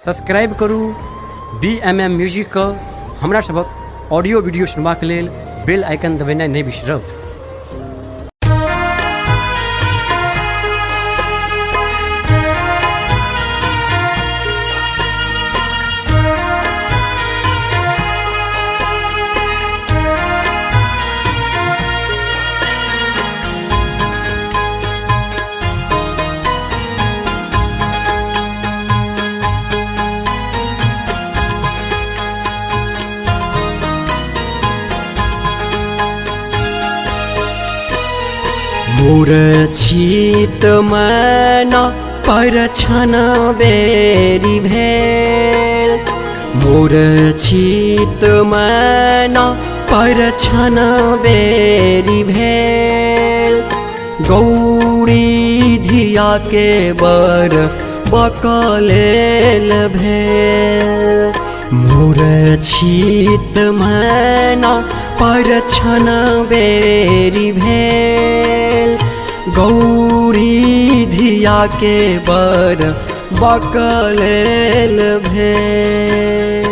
Subscribe करू BMM music हमरा सबक ऑडियो वीडियो सुनबाक लेल बेल आइकन दबेनाइ नहि बिसरब। मूर्छित मन परछन बेरी भेल, मूर्छित मन परछन बेरी भेल। गौरी धिया के बर बकलेल भेल, मूर्छित मन परछन बेरी भेल। गौरी धिया के बर बकलेल भेल।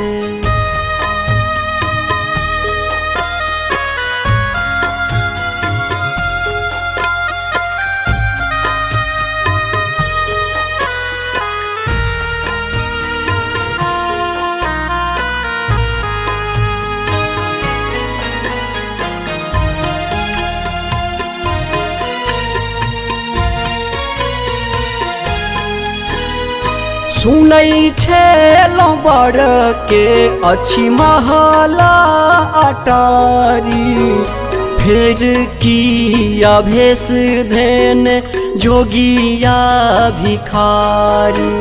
सुनै छेलौं बड़ के अछि महला अटारी, फेर किया भेष धेन जोगिया भिखारी।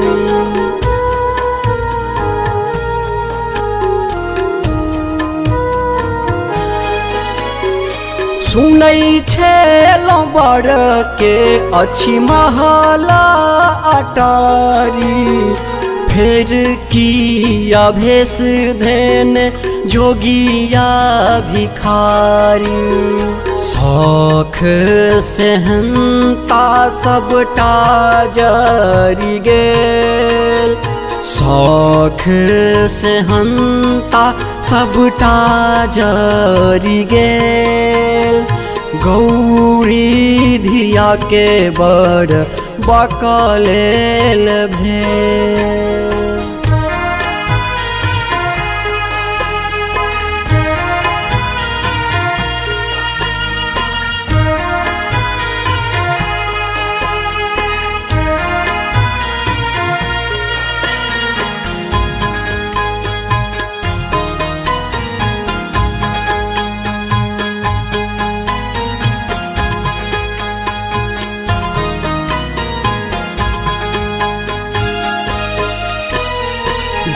सुनै छेलौं बड़ के अछि महला अटारी, फेर किया भेष धेन जोगिया भिखारी। शौख सेहनता सबटा जरि गेल, शौख सेहनता सबटा जरि गेल। गौरी धिया के बर बकलेल भेल।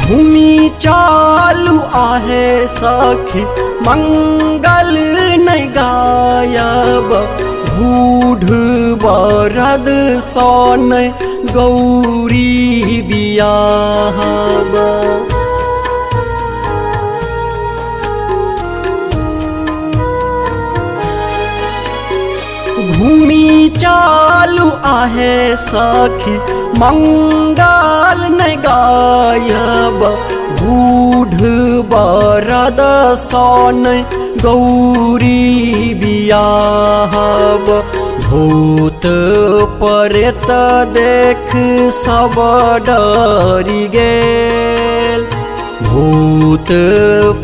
घूमी चालू आहे सखी मंगल नहीं गायब, बूढ़ बरद सन गौरी बियाहब। घूमी चालू आहे सखी मंगल नहीं गायब, बूढ़ बरद सन गौरी बियाहब। भूत प्रेत देख सब डरि गेल, भूत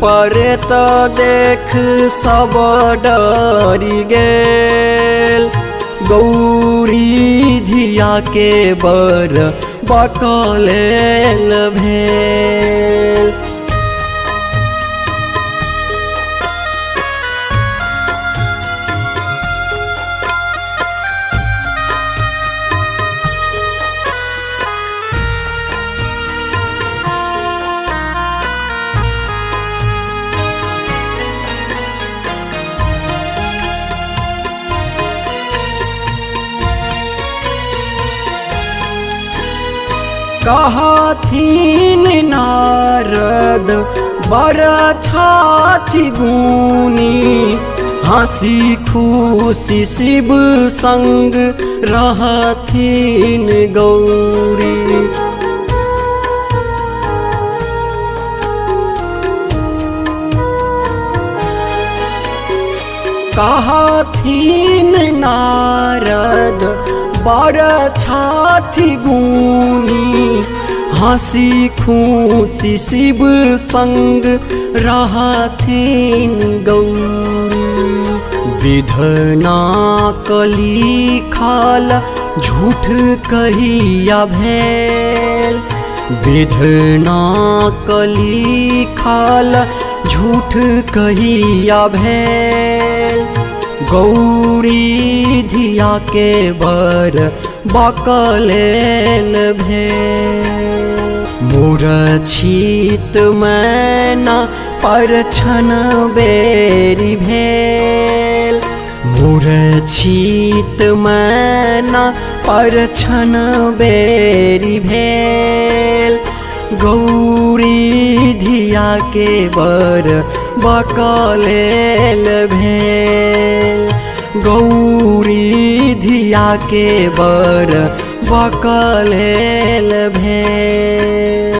प्रेत देख सब डरि गेल। गौरी धिया के बर बकलेल भेल। कहथिन नारद बड़ छाती गुनी, हंसी खुशी शिव संग रहथिन गौरी। कहथिन नारद बड़ छाथि गुनी, हंसी खुशी शिव संग रहथिन गौरी। विधना कली खाल झूठ कहिया भेल, विधना कली खाल झूठ कहिया भेल। गौरी धिया के बर बकलेल भेल। मूर्छित मैना परछन बेरी भेल, मूर्छित मैना परछन बेरी भेल। गौरी धिया के बर बकलेल भेल, गौरी धिया के बर बकलेल भेल।